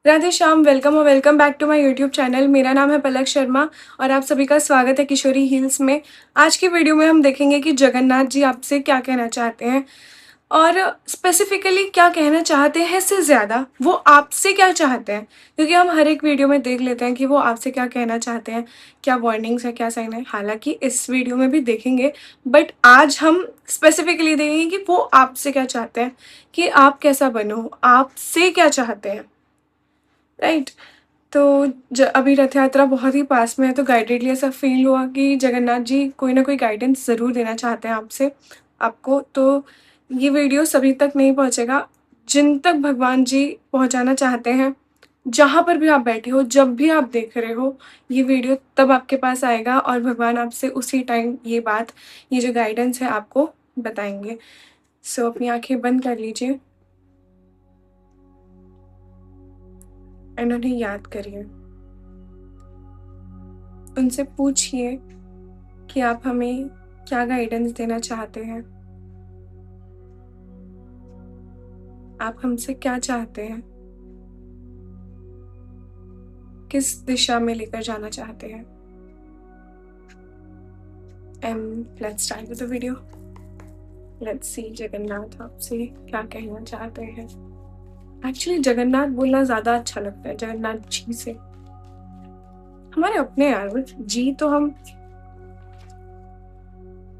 Radhe Shyam, welcome और welcome back to my YouTube channel. मेरा नाम है पलक शर्मा और आप सभी का स्वागत है किशोरी हील्स में। आज की वीडियो में हम देखेंगे कि जगन्नाथ जी आपसे क्या कहना चाहते हैं और स्पेसिफिकली क्या कहना चाहते हैं से ज़्यादा वो आपसे क्या चाहते हैं, क्योंकि हम हर एक वीडियो में देख लेते हैं कि वो आपसे क्या कहना चाहते हैं, क्या वार्निंग्स है, क्या साइन है। हालांकि इस वीडियो में भी देखेंगे, बट आज हम स्पेसिफिकली देखेंगे कि वो आपसे क्या चाहते हैं, कि आप कैसा बनो, आपसे क्या चाहते हैं। राइट। तो अभी रथ यात्रा बहुत ही पास में है, तो गाइडेडली ऐसा फील हुआ कि जगन्नाथ जी कोई ना कोई गाइडेंस ज़रूर देना चाहते हैं आपसे, आपको। तो ये वीडियो सभी तक नहीं पहुंचेगा जिन तक भगवान जी पहुंचाना चाहते हैं। जहाँ पर भी आप बैठे हो, जब भी आप देख रहे हो ये वीडियो, तब आपके पास आएगा और भगवान आपसे उसी टाइम ये बात, ये जो गाइडेंस है आपको बताएंगे। सो अपनी आंखें बंद कर लीजिए, उन्हें याद करिए, उनसे पूछिए कि आप हमें क्या गाइडेंस देना चाहते हैं, आप हमसे क्या चाहते हैं, किस दिशा में लेकर जाना चाहते हैं। And let's start with the video. Let's see Jagannath आपसे क्या कहना चाहते हैं। एक्चुअली जगन्नाथ बोलना ज़्यादा अच्छा लगता है, जगन्नाथ जी से। हमारे अपने यार, बस जी तो हम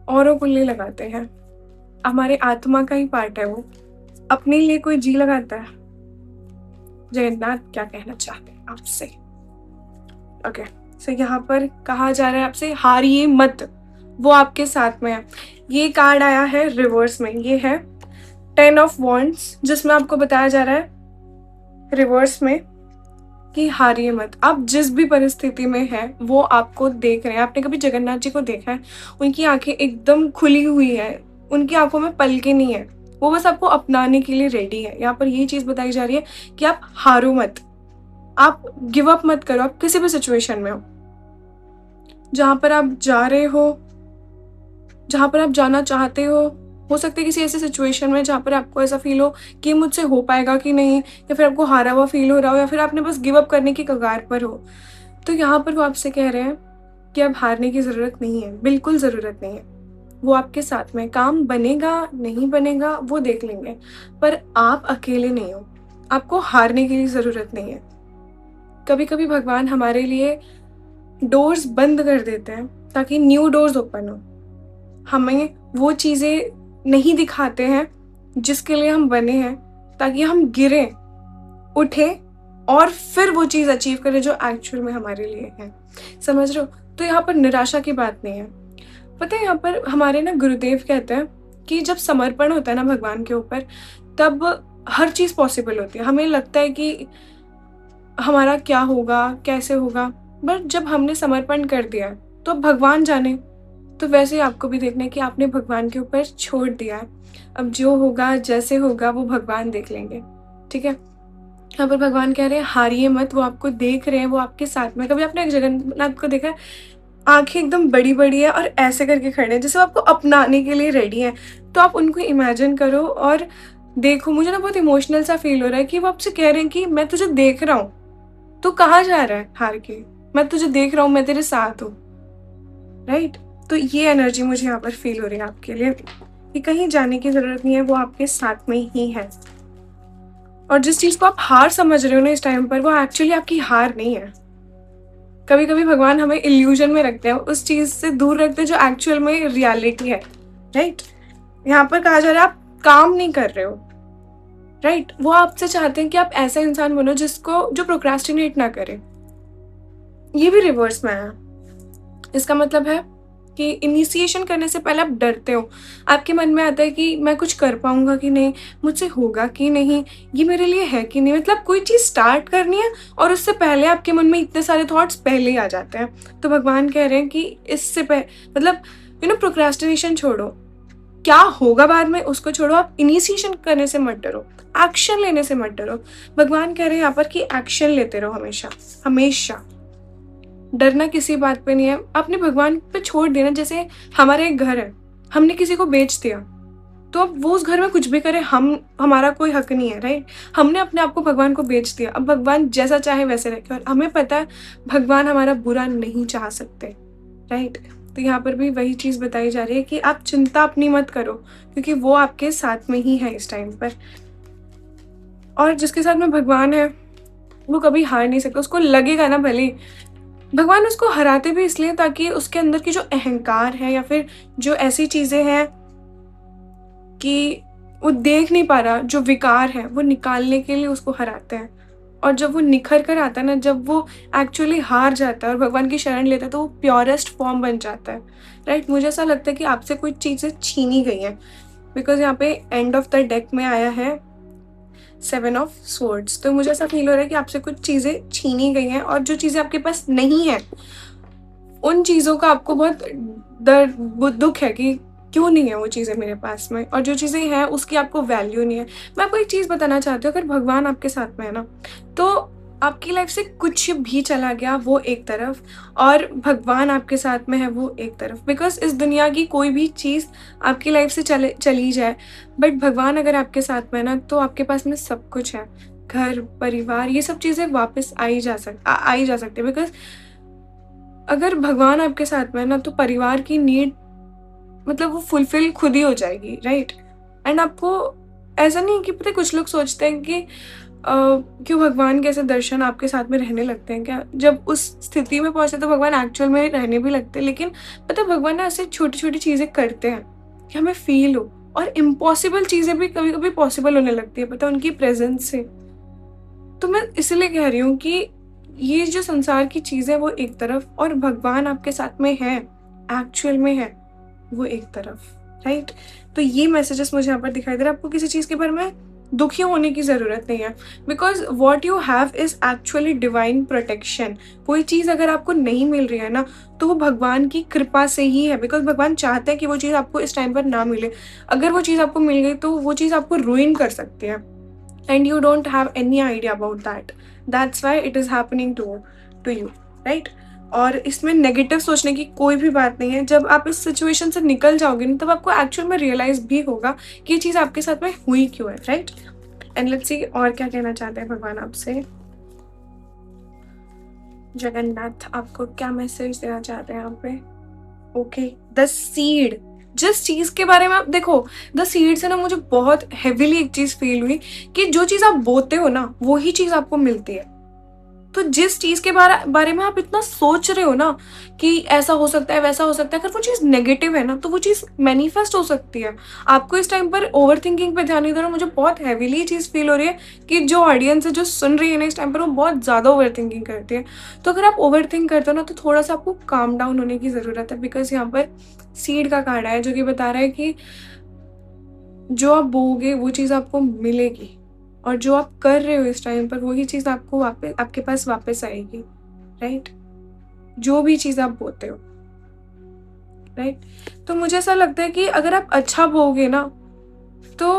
औरों को लिए लगाते हैं, हमारे आत्मा का ही पार्ट है वो। अपने लिए कोई जी लगाता है? जगन्नाथ क्या कहना चाहते हैं आपसे। ओके, सो यहाँ पर कहा जा रहा है आपसे, हारिए मत, वो आपके साथ में है। ये कार्ड आया है रिवर्स में, ये है 10 ऑफ वॉन्ड्स, जिसमें आपको बताया जा रहा है रिवर्स में कि हारिए मत। आप जिस भी परिस्थिति में है वो आपको देख रहे हैं। आपने कभी जगन्नाथ जी को देखा है? उनकी आंखें एकदम खुली हुई है, उनकी आंखों में पलके नहीं है, वो बस आपको अपनाने के लिए रेडी है। यहाँ पर यही चीज बताई जा रही है कि आप हारो मत, आप गिव अप मत करो। आप किसी भी सिचुएशन में हो, जहां पर आप जा रहे हो, जहां पर आप जाना चाहते हो सकता है किसी ऐसी सिचुएशन में जहां पर आपको ऐसा फील हो कि मुझसे हो पाएगा कि नहीं, या फिर आपको हारा हुआ फील हो रहा हो, या फिर आपने बस गिव अप करने की कगार पर हो। तो यहाँ पर वो आपसे कह रहे हैं कि अब हारने की ज़रूरत नहीं है, बिल्कुल ज़रूरत नहीं है। वो आपके साथ में, काम बनेगा नहीं बनेगा वो देख लेंगे, पर आप अकेले नहीं हो, आपको हारने की ज़रूरत नहीं है। कभी कभी भगवान हमारे लिए डोर्स बंद कर देते हैं ताकि न्यू डोर्स ओपन हो। हमें वो चीज़ें नहीं दिखाते हैं जिसके लिए हम बने हैं, ताकि हम गिरें, उठें और फिर वो चीज़ अचीव करें जो एक्चुअल में हमारे लिए है। समझ रहे हो? तो यहाँ पर निराशा की बात नहीं है। पता है, यहाँ पर हमारे ना गुरुदेव कहते हैं कि जब समर्पण होता है ना भगवान के ऊपर, तब हर चीज़ पॉसिबल होती है। हमें लगता है कि हमारा क्या होगा, कैसे होगा, बट जब हमने समर्पण कर दिया तो भगवान जाने। तो वैसे ही आपको भी देखना है कि आपने भगवान के ऊपर छोड़ दिया है। अब जो होगा, जैसे होगा, वो भगवान देख लेंगे। ठीक है? यहाँ पर भगवान कह रहे हैं हारिए मत, वो आपको देख रहे हैं, वो आपके साथ में। कभी आपने जगन्नाथ को देखा है? आंखें एकदम बड़ी बड़ी है और ऐसे करके खड़े हैं जैसे वो आपको अपनाने के लिए रेडी हैं। तो आप उनको इमेजिन करो और देखो। मुझे ना बहुत इमोशनल सा फील हो रहा है कि वो आपसे कह रहे हैं कि मैं तुझे देख रहा हूँ, तू कहाँ जा रहा है हार के, मैं तुझे देख रहा हूँ, मैं तेरे साथ हूँ। राइट? तो ये एनर्जी मुझे यहाँ पर फील हो रही है आपके लिए कि कहीं जाने की जरूरत नहीं है, वो आपके साथ में ही है। और जिस चीज को आप हार समझ रहे हो ना इस टाइम पर, वो एक्चुअली आपकी हार नहीं है। कभी कभी भगवान हमें इल्यूजन में रखते हैं, उस चीज से दूर रखते हैं जो एक्चुअल में रियलिटी है। राइट? यहाँ पर कहा जा रहा है आप काम नहीं कर रहे हो। राइट? वो आपसे चाहते हैं कि आप ऐसा इंसान बनो जो प्रोक्रास्टिनेट ना करे। ये भी रिवर्स में है। इसका मतलब है कि इनिशिएशन करने से पहले आप डरते हो। आपके मन में आता है कि मैं कुछ कर पाऊंगा कि नहीं, मुझसे होगा कि नहीं, ये मेरे लिए है कि नहीं। मतलब कोई चीज़ स्टार्ट करनी है और उससे पहले आपके मन में इतने सारे थॉट्स पहले ही आ जाते हैं। तो भगवान कह रहे हैं कि इससे मतलब प्रोक्रेस्टिनेशन छोड़ो। क्या होगा बाद में उसको छोड़ो, आप इनिशिएशन करने से मत डरो, एक्शन लेने से मत डरो। भगवान कह रहे हैं यहाँ पर कि एक्शन लेते रहो हमेशा हमेशा। डरना किसी बात पे नहीं है, आपने भगवान पे छोड़ देना। जैसे हमारा एक घर है, हमने किसी को बेच दिया, तो अब वो उस घर में कुछ भी करे, हमारा कोई हक नहीं है, राइट? हमने अपने आप को भगवान को बेच दिया, अब भगवान जैसा चाहे वैसे रखे, और हमें पता है भगवान हमारा बुरा नहीं चाह सकते, राइट? तो यहाँ पर भी वही चीज़ बताई जा रही है कि आप चिंता अपनी मत करो, क्योंकि वो आपके साथ में ही है इस टाइम पर। और जिसके साथ में भगवान है वो कभी हार नहीं सकता। उसको लगेगा ना, भले भगवान उसको हराते भी इसलिए ताकि उसके अंदर की जो अहंकार है या फिर जो ऐसी चीजें हैं कि वो देख नहीं पा रहा, जो विकार है वो निकालने के लिए उसको हराते हैं। और जब वो निखर कर आता है ना, जब वो एक्चुअली हार जाता है और भगवान की शरण लेता है, तो वो प्योरेस्ट फॉर्म बन जाता है, राइट? मुझे ऐसा लगता है कि आपसे कोई चीज़ें छीनी गई हैं, बिकॉज यहाँ पे एंड ऑफ द डेक में आया है 7 ऑफ स्वॉर्ड्स। तो मुझे ऐसा फील हो रहा है कि आपसे कुछ चीज़ें छीनी गई हैं, और जो चीज़ें आपके पास नहीं है उन चीज़ों का आपको बहुत दुख है कि क्यों नहीं है वो चीज़ें मेरे पास में, और जो चीज़ें हैं उसकी आपको वैल्यू नहीं है। मैं आपको एक चीज़ बताना चाहती हूँ, अगर भगवान आपके साथ में है ना, तो आपकी लाइफ से कुछ भी चला गया वो एक तरफ, और भगवान आपके साथ में है वो एक तरफ। बिकॉज इस दुनिया की कोई भी चीज़ आपकी लाइफ से चली जाए, बट भगवान अगर आपके साथ में है ना, तो आपके पास में सब कुछ है। घर परिवार ये सब चीज़ें वापस आ ही जा सकती है। बिकॉज अगर भगवान आपके साथ में है ना, तो परिवार की नीड मतलब वो फुलफिल खुद ही हो जाएगी, राइट? एंड आपको ऐसा नहीं कि पता है, कुछ लोग सोचते हैं कि क्यों भगवान के ऐसे दर्शन आपके साथ में रहने लगते हैं क्या? जब उस स्थिति में पहुंचते तो भगवान एक्चुअल में रहने भी लगते हैं। लेकिन पता है, भगवान ना ऐसे छोटी छोटी चीज़ें करते हैं कि हमें फील हो, और इम्पॉसिबल चीज़ें भी कभी कभी पॉसिबल होने लगती है, पता है, उनकी प्रेजेंस से। तो मैं इसलिए कह रही हूँ कि ये जो संसार की चीज़ है वो एक तरफ, और भगवान आपके साथ में है, एक्चुअल में है वो एक तरफ, राइट? तो ये मैसेजेस मुझे यहाँ पर दिखाई दे रहा है। आपको किसी चीज़ के बारे में दुखी होने की ज़रूरत नहीं है, because what you have is actually divine protection. कोई चीज़ अगर आपको नहीं मिल रही है ना, तो वो भगवान की कृपा से ही है, बिकॉज भगवान चाहते हैं कि वो चीज़ आपको इस टाइम पर ना मिले। अगर वो चीज़ आपको मिल गई तो वो चीज़ आपको रुइन कर सकती है, and you don't have any idea about that. That's why it is happening to you, right? और इसमें नेगेटिव सोचने की कोई भी बात नहीं है। जब आप इस सिचुएशन से निकल जाओगे ना, तब आपको एक्चुअल में रियलाइज भी होगा कि ये चीज़ आपके साथ में हुई क्यों है, राइट? एंड लेट्स सी और क्या कहना चाहते हैं भगवान आपसे। जगन्नाथ आपको क्या मैसेज देना चाहते हैं यहाँ पे? Okay, the seed. जिस चीज के बारे में आप देखो, द सीड से ना मुझे बहुत हेविली एक चीज फील हुई कि जो चीज आप बोते हो ना, वो ही चीज आपको मिलती है। तो जिस चीज के बारे में आप इतना सोच रहे हो ना कि ऐसा हो सकता है वैसा हो सकता है, अगर वो चीज नेगेटिव है ना, तो वो चीज मैनिफेस्ट हो सकती है। आपको इस टाइम पर ओवर थिंकिंग पे ध्यान नहीं देना। मुझे बहुत हैवीली चीज फील हो रही है कि जो ऑडियंस है, जो सुन रही है ना इस टाइम पर, वो बहुत ज्यादा ओवर थिंकिंग करती है। तो अगर आप ओवर थिंक करते हो ना, तो थोड़ा सा आपको काम डाउन होने की जरूरत है। बिकॉज यहाँ पर सीड का कार्ड है जो कि बता रहा है कि जो आप बोओगे वो चीज आपको मिलेगी, और जो आप कर रहे हो इस टाइम पर वही चीज आपको वापस आपके पास वापस आएगी, राइट? जो भी चीज आप बोते हो, राइट? तो मुझे ऐसा लगता है कि अगर आप अच्छा बोओगे ना, तो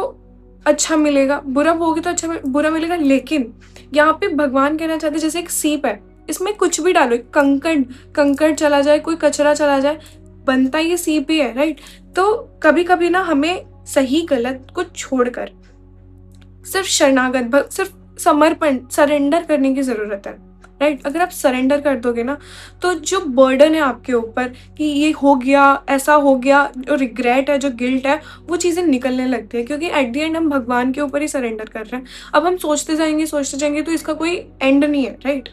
अच्छा मिलेगा, बुरा बोओगे तो बुरा मिलेगा। लेकिन यहाँ पे भगवान कहना चाहते हैं, जैसे एक सीप है, इसमें कुछ भी डालो, कंकड़ चला जाए, कोई कचरा चला जाए, बनता ये सीप ही है, राइट? तो कभी कभी ना हमें सही गलत को छोड़कर सिर्फ सिर्फ समर्पण, सरेंडर करने की जरूरत है, राइट? अगर आप सरेंडर कर दोगे ना, तो जो बर्डन है आपके ऊपर कि ये हो गया, ऐसा हो गया, जो रिग्रेट है, जो गिल्ट है, वो चीज़ें निकलने लगती है। क्योंकि एट द एंड हम भगवान के ऊपर ही सरेंडर कर रहे हैं। अब हम सोचते जाएंगे तो इसका कोई एंड नहीं है, राइट?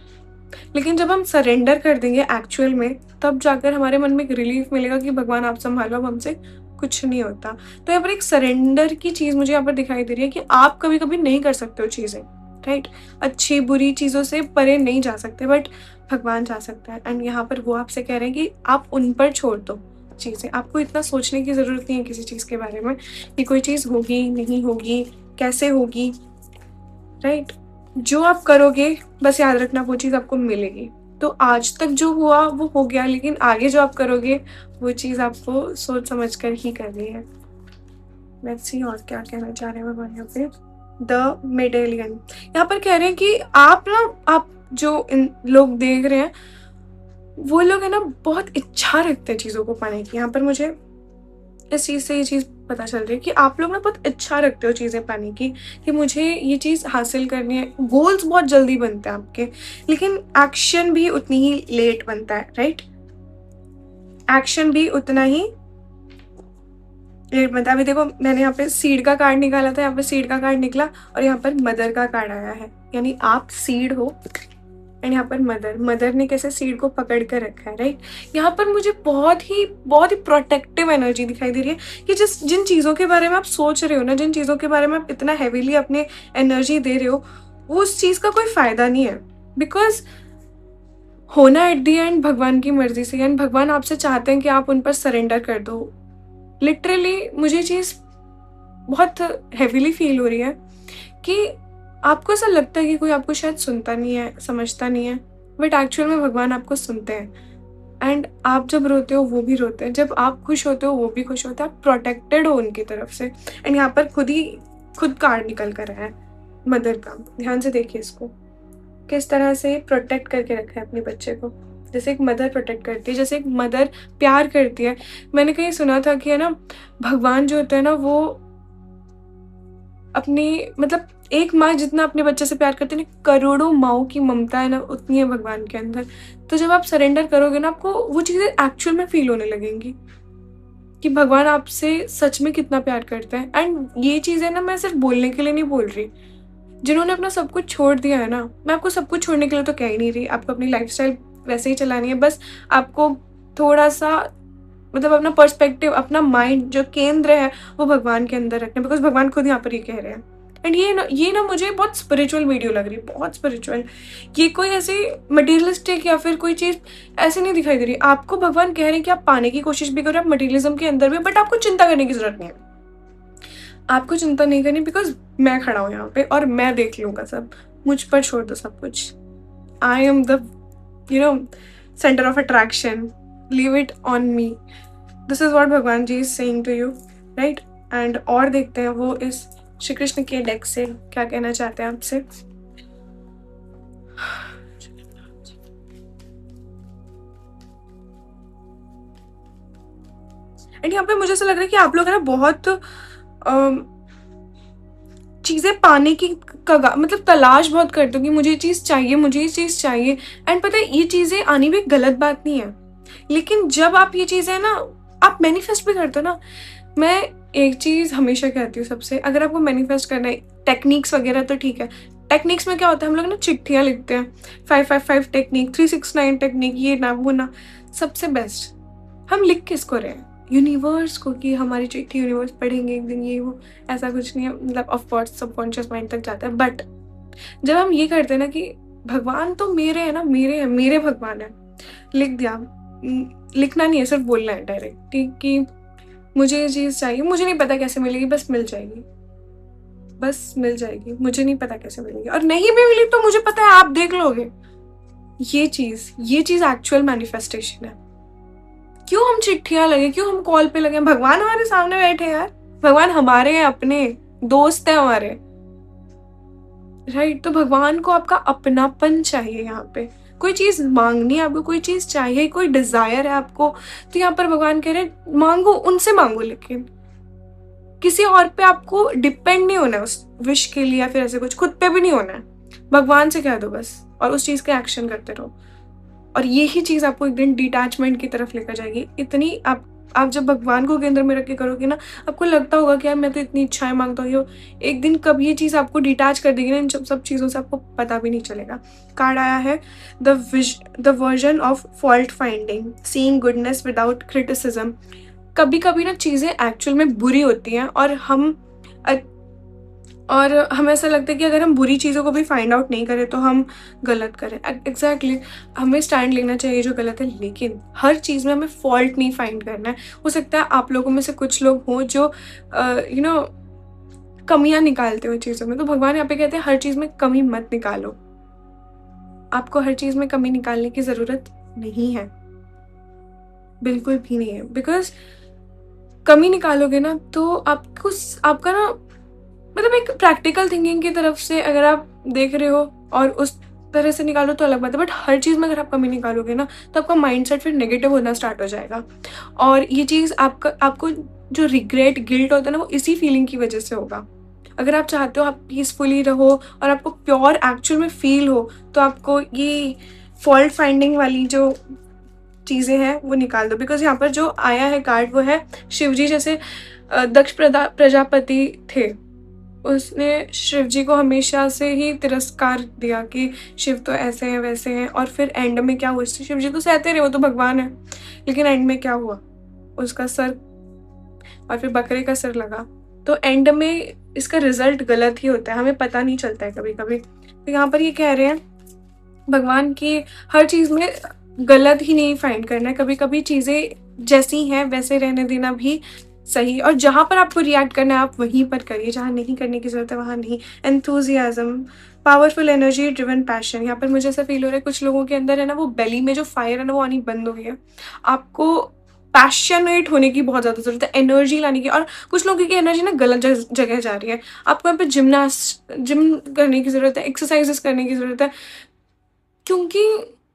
लेकिन जब हम सरेंडर कर देंगे एक्चुअल में, तब जाकर हमारे मन में एक रिलीफ मिलेगा कि भगवान आप संभालो, अब हमसे कुछ नहीं होता। तो यहाँ पर एक सरेंडर की चीज मुझे यहाँ पर दिखाई दे रही है कि आप कभी कभी नहीं कर सकते हो चीजें, राइट? अच्छी बुरी चीजों से परे नहीं जा सकते, बट भगवान जा सकता है। एंड यहाँ पर वो आपसे कह रहे हैं कि आप उन पर छोड़ दो चीजें। आपको इतना सोचने की जरूरत नहीं है किसी चीज के बारे में कि कोई चीज होगी नहीं होगी, कैसे होगी, राइट? जो आप करोगे बस याद रखना वो चीज आपको मिलेगी। तो आज तक जो हुआ वो हो गया, लेकिन आगे जो आप करोगे वो चीज आपको सोच समझ कर ही करनी है। लेट्स सी और क्या कहना चाह रहे हैं भगवान यहाँ पे। द मेडेलियन यहाँ पर कह रहे हैं कि आप जो इन लोग देख रहे हैं, वो लोग है ना बहुत इच्छा रखते हैं चीजों को पाने की। यहाँ पर मुझे इस चीज से ये चीज पता चल रही है कि आप लोग ना बहुत इच्छा रखते हो चीज़ें पाने की, कि मुझे ये चीज़ हासिल करनी है। गोल्स बहुत जल्दी बनते हैं आपके, लेकिन एक्शन भी उतनी ही लेट बनता है, राइट? एक्शन भी उतना ही लेट बनता है। अभी देखो, मैंने यहाँ पे सीड का कार्ड निकाला था, यहाँ पे सीड का कार्ड निकला और यहाँ पर मदर का कार्ड आया है, यानी आप सीड हो एंड यहाँ पर मदर ने कैसे सीड को पकड़ कर रखा है, राइट? यहाँ पर मुझे बहुत ही प्रोटेक्टिव एनर्जी दिखाई दे रही है कि जिन चीज़ों के बारे में आप सोच रहे हो ना, जिन चीज़ों के बारे में आप इतना हैवीली अपने एनर्जी दे रहे हो, वो उस चीज़ का कोई फ़ायदा नहीं है। बिकॉज होना एट दी एंड भगवान की मर्जी से, एंड भगवान आपसे चाहते हैं कि आप उन पर सरेंडर कर दो। लिटरली मुझे चीज़ बहुत हैवीली फील हो रही है कि आपको ऐसा लगता है कि कोई आपको शायद सुनता नहीं है, समझता नहीं है, बट एक्चुअल में भगवान आपको सुनते हैं। एंड आप जब रोते हो वो भी रोते हैं, जब आप खुश होते हो वो भी खुश होते हैं, आप प्रोटेक्टेड हो उनकी तरफ से। एंड यहाँ पर खुद कार्ड निकल कर आया है मदर का। ध्यान से देखिए इसको, किस तरह से प्रोटेक्ट करके रखा है अपने बच्चे को, जैसे एक मदर प्रोटेक्ट करती है, जैसे एक मदर प्यार करती है। मैंने कहीं सुना था कि है ना, भगवान जो होता है ना, वो अपनी मतलब एक माँ जितना अपने बच्चे से प्यार करती है ना, करोड़ों माँओं की ममता है ना, उतनी है भगवान के अंदर। तो जब आप सरेंडर करोगे ना, आपको वो चीज़ें एक्चुअल में फील होने लगेंगी कि भगवान आपसे सच में कितना प्यार करते हैं। एंड ये चीज़ें ना मैं सिर्फ बोलने के लिए नहीं बोल रही, जिन्होंने अपना सब कुछ छोड़ दिया है ना, मैं आपको सब कुछ छोड़ने के लिए तो कह ही नहीं रही, आपको अपनी लाइफस्टाइल वैसे ही चलानी है। बस आपको थोड़ा सा मतलब अपना पर्सपेक्टिव, अपना माइंड जो केंद्र है वो भगवान के अंदर रखना, बिकॉज भगवान खुद यहाँ पर ये कह रहे हैं। एंड ये ना मुझे बहुत स्पिरिचुअल वीडियो लग रही है, बहुत स्पिरिचुअल। ये कोई ऐसी मटेरियलिस्टिक या फिर कोई चीज़ ऐसे नहीं दिखाई दे रही। आपको भगवान कह रहे हैं कि आप पाने की कोशिश भी करो, आप मटेरियलिज्म के अंदर भी, बट आपको चिंता करने की जरूरत नहीं है। आपको चिंता नहीं करनी, बिकॉज मैं खड़ा हूँ यहाँ पे और मैं देख लूँगा सब। मुझ पर छोड़ दो सब कुछ। I am the centre of attraction, leave it on me. This is what Bhagwan ji is saying to you, right? And और देखते हैं वो इस श्री कृष्ण के डेक से क्या कहना चाहते हैं आपसे। एंड यहाँ पे मुझे ऐसा लग रहा है कि आप लोग है ना बहुत चीज़ें पाने की मतलब तलाश बहुत करते हो कि मुझे ये चीज़ चाहिए, मुझे ये चीज़ चाहिए। एंड पता है, ये चीज़ें आनी भी गलत बात नहीं है, लेकिन जब आप ये चीज़ें ना आप मैनिफेस्ट भी करते हो ना। मैं एक चीज़ हमेशा कहती हूँ सबसे, अगर आपको मैनिफेस्ट करना है, टेक्निक्स वगैरह तो ठीक है। टेक्निक्स में क्या होता है, हम लोग ना चिट्ठियाँ लिखते हैं, 555 टेक्निक, 369 टेक्निक, ये ना वो ना। सबसे बेस्ट हम लिख किसको रहे हैं? यूनिवर्स को, कि हमारी चिट्ठी यूनिवर्स पढ़ेंगे एक दिन, ये वो। ऐसा कुछ नहीं है, मतलब ऑफ कोर्स सबकॉन्शियस माइंड तक जाता है, बट जब हम ये करते हैं ना कि भगवान तो मेरे है ना, मेरे हैं, मेरे भगवान है, लिख दिया। लिखना नहीं है, सिर्फ बोलना है डायरेक्ट कि मुझे ये चीज़ चाहिए, मुझे नहीं पता कैसे मिलेगी, बस मिल जाएगी, बस मिल जाएगी, मुझे नहीं पता कैसे मिलेगी, और नहीं भी मिली तो मुझे पता है आप देख लोगे। ये चीज़ एक्चुअल मैनिफेस्टेशन है। क्यों हम चिट्ठियां लगे, क्यों हम कॉल पे लगे? भगवान हमारे सामने बैठे हैं यार, भगवान हमारे हैं, अपने दोस्त हैं हमारे, राइट? तो भगवान को आपका अपनापन चाहिए। यहाँ पे कोई चीज मांगनी है आपको, कोई चीज चाहिए, कोई डिजायर है आपको, तो यहाँ पर भगवान कह रहे हैं मांगो, उनसे मांगो, लेकिन किसी और पे आपको डिपेंड नहीं होना है उस विश के लिए, या फिर ऐसे कुछ खुद पे भी नहीं होना है। भगवान से कह दो बस, और उस चीज का एक्शन करते रहो, और यही चीज आपको एक दिन डिटैचमेंट की तरफ लेकर जाएगी। इतनी आप जब भगवान को केंद्र में रख के करोगे ना, आपको लगता होगा कि यार मैं तो इतनी इच्छाएं मांगता हूँ, एक दिन कब ये चीज आपको डिटैच कर देगी ना इन सब चीजों से, आपको पता भी नहीं चलेगा। कार्ड आया है the version of fault finding, seeing goodness without criticism. कभी कभी ना चीजें एक्चुअल में बुरी होती हैं, और हमें ऐसा लगता है कि अगर हम बुरी चीज़ों को भी फाइंड आउट नहीं करें तो हम गलत करें। एग्जैक्टली हमें स्टैंड लेना चाहिए जो गलत है, लेकिन हर चीज़ में हमें फॉल्ट नहीं फाइंड करना है। हो सकता है आप लोगों में से कुछ लोग हों जो कमियां निकालते हो चीज़ों में, तो भगवान यहाँ पे कहते हैं हर चीज़ में कमी मत निकालो। आपको हर चीज़ में कमी निकालने की ज़रूरत नहीं है, बिल्कुल भी नहीं है। बिकॉज कमी निकालोगे ना तो आपका ना मतलब एक प्रैक्टिकल थिंकिंग की तरफ से अगर आप देख रहे हो और उस तरह से निकालो तो अलग बात है, बट हर चीज़ में अगर आप कमी निकालोगे ना, तो आपका माइंडसेट फिर नेगेटिव होना स्टार्ट हो जाएगा। और ये चीज़ आपको जो रिग्रेट, गिल्ट होता है ना, वो इसी फीलिंग की वजह से होगा। अगर आप चाहते हो आप पीसफुली रहो और आपको प्योर एक्चुअल में फ़ील हो, तो आपको ये फ़ॉल्ट फाइंडिंग वाली जो चीज़ें हैं वो निकाल दो। बिकॉज़ यहाँ पर जो आया है कार्ड वो है शिवजी। जैसे दक्ष प्रजापति थे, उसने शिव जी को हमेशा से ही तिरस्कार दिया कि शिव तो ऐसे हैं वैसे हैं, और फिर एंड में क्या हुआ, शिव जी तो सहते रहे, वो तो भगवान है, लेकिन एंड में क्या हुआ, उसका सर और फिर बकरे का सिर लगा। तो एंड में इसका रिजल्ट गलत ही होता है, हमें पता नहीं चलता है कभी कभी। तो यहाँ पर ये कह रहे हैं भगवान की हर चीज़ में गलत ही नहीं फाइंड करना है, कभी कभी चीज़ें जैसी हैं वैसे रहने देना भी सही। और जहाँ पर आपको रिएक्ट करना है आप वहीं पर करिए, जहाँ नहीं करने की ज़रूरत है वहाँ नहीं। Enthusiasm, powerful energy driven passion. यहाँ पर मुझे ऐसा फील हो रहा है कुछ लोगों के अंदर है ना, वो बेली में जो फायर है ना वो आनी बंद हो गई है। आपको पैशनेट होने की बहुत ज़्यादा ज़रूरत है, एनर्जी लाने की। और कुछ लोगों की एनर्जी ना गलत जगह जा रही है। आपको यहाँ पे जिम करने की ज़रूरत है, एक्सरसाइजेस करने की ज़रूरत है, क्योंकि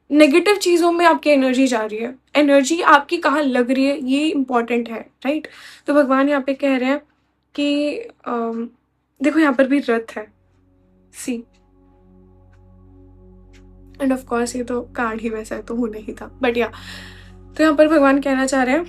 नेगेटिव चीज़ों में आपकी एनर्जी जा रही है। एनर्जी आपकी कहाँ लग रही है ये इम्पॉर्टेंट है, राइट। तो भगवान यहाँ पे कह रहे हैं कि देखो यहाँ पर भी रथ है, सी, एंड ऑफ कोर्स ये तो कार्ड ही वैसा है तो होना ही था, बट या। तो यहाँ पर भगवान कहना चाह रहे हैं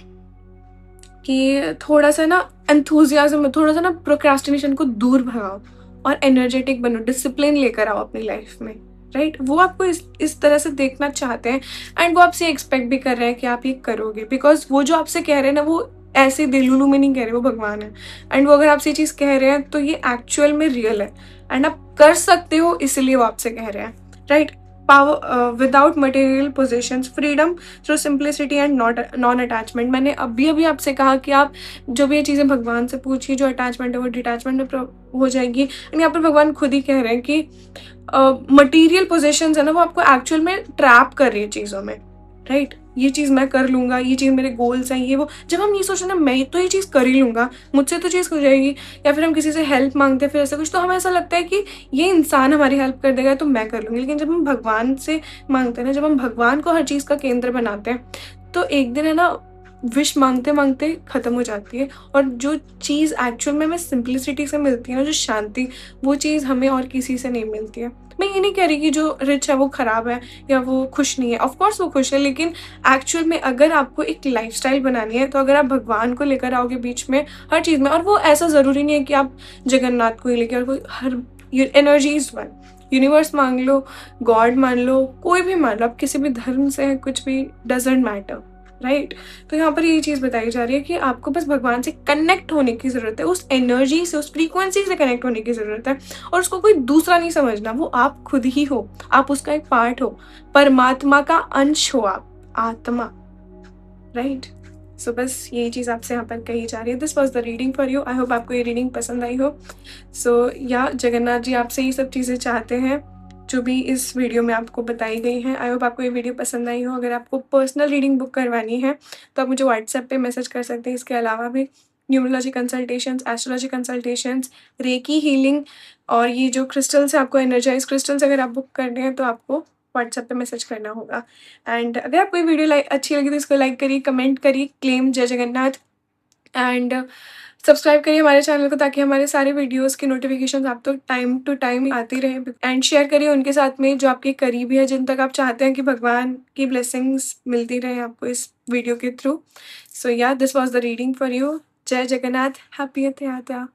कि थोड़ा सा ना एंथुजियाज्म, थोड़ा सा ना प्रोक्रास्टिनेशन को दूर भगाओ और एनर्जेटिक बनो, डिसिप्लिन लेकर आओ अपनी लाइफ में, राइट। वो आपको इस तरह से देखना चाहते हैं, एंड वो आपसे एक्सपेक्ट भी कर रहे हैं कि आप ये करोगे। बिकॉज वो जो आपसे कह रहे हैं ना, वो ऐसे दिलुलू में नहीं कह रहे, वो भगवान है। एंड वो अगर आपसे ये चीज़ कह रहे हैं तो ये एक्चुअल में रियल है, एंड आप कर सकते हो, इसलिए वो आपसे कह रहे हैं, right. Power without material possessions, freedom through simplicity and non attachment. मैंने अभी अभी आपसे कहा कि आप जो भी ये चीज़ें भगवान से पूछिए, जो अटैचमेंट है वो डिटैचमेंट में हो जाएगी। एंड यहाँ पर भगवान खुद ही कह रहे हैं कि मटेरियल पोजेशंस है ना, वो आपको एक्चुअल में ट्रैप कर रही है चीज़ों में, राइट। ये चीज़ मैं कर लूँगा, ये चीज़ मेरे गोल्स हैं, ये वो। जब हम ये सोचते हैं ना मैं तो ये चीज़ कर ही लूँगा, मुझसे तो चीज़ हो जाएगी, या फिर हम किसी से हेल्प मांगते हैं फिर ऐसा कुछ, तो हमें ऐसा लगता है कि ये इंसान हमारी हेल्प कर देगा तो मैं कर लूँगी। लेकिन जब हम भगवान से मांगते हैं ना, जब हम भगवान को हर चीज़ का केंद्र बनाते हैं, तो एक दिन है ना विश मांगते मांगते ख़त्म हो जाती है। और जो चीज़ एक्चुअल में हमें सिंप्लिसिटी से मिलती है ना, जो शांति, वो चीज़ हमें और किसी से नहीं मिलती है। मैं ये नहीं कह रही कि जो रिच है वो ख़राब है या वो खुश नहीं है, ऑफ कोर्स वो खुश है, लेकिन एक्चुअल में अगर आपको एक लाइफस्टाइल बनानी है तो अगर आप भगवान को लेकर आओगे बीच में हर चीज़ में, और वो ऐसा ज़रूरी नहीं है कि आप जगन्नाथ को ही लेकर, और कोई हर एनर्जी इज़ वन, यूनिवर्स मांग लो, गॉड मान लो, कोई भी मान लो, आप किसी भी धर्म से हैं, कुछ भी डजेंट मैटर, राइट। तो यहाँ पर ये चीज़ बताई जा रही है कि आपको बस भगवान से कनेक्ट होने की ज़रूरत है, उस एनर्जी से, उस फ्रीक्वेंसी से कनेक्ट होने की ज़रूरत है, और उसको कोई दूसरा नहीं समझना, वो आप खुद ही हो, आप उसका एक पार्ट हो, परमात्मा का अंश हो आप, आत्मा, राइट। सो बस यही चीज़ आपसे यहाँ पर कही जा रही है। This was the reading for you. I hope आपको ये रीडिंग पसंद आई हो। सो या जगन्नाथ जी आपसे ये सब चीज़ें चाहते हैं जो भी इस वीडियो में आपको बताई गई हैं। आई होप आपको ये वीडियो पसंद आई हो। अगर आपको पर्सनल रीडिंग बुक करवानी है तो आप मुझे व्हाट्सएप पे मैसेज कर सकते हैं। इसके अलावा भी numerology consultations, astrology consultations, recce healing, और ये जो क्रिस्टल्स है, आपको एनर्जाइज क्रिस्टल्स अगर आप बुक करने हैं तो आपको व्हाट्सएप पे मैसेज करना होगा। एंड अगर आपको ये वीडियो अच्छी लगी तो इसको लाइक करिए, कमेंट करिए, क्लेम जय जगन्नाथ, एंड सब्सक्राइब करिए हमारे चैनल को ताकि हमारे सारे वीडियोस की नोटिफिकेशंस आप तो टाइम टू टाइम आती रहे। एंड शेयर करिए उनके साथ में जो आपके करीबी है, जिन तक आप चाहते हैं कि भगवान की ब्लेसिंग्स मिलती रहे आपको इस वीडियो के थ्रू। सो या this was the reading for you. जय जगन्नाथ, हैप्पी रथ यात्रा।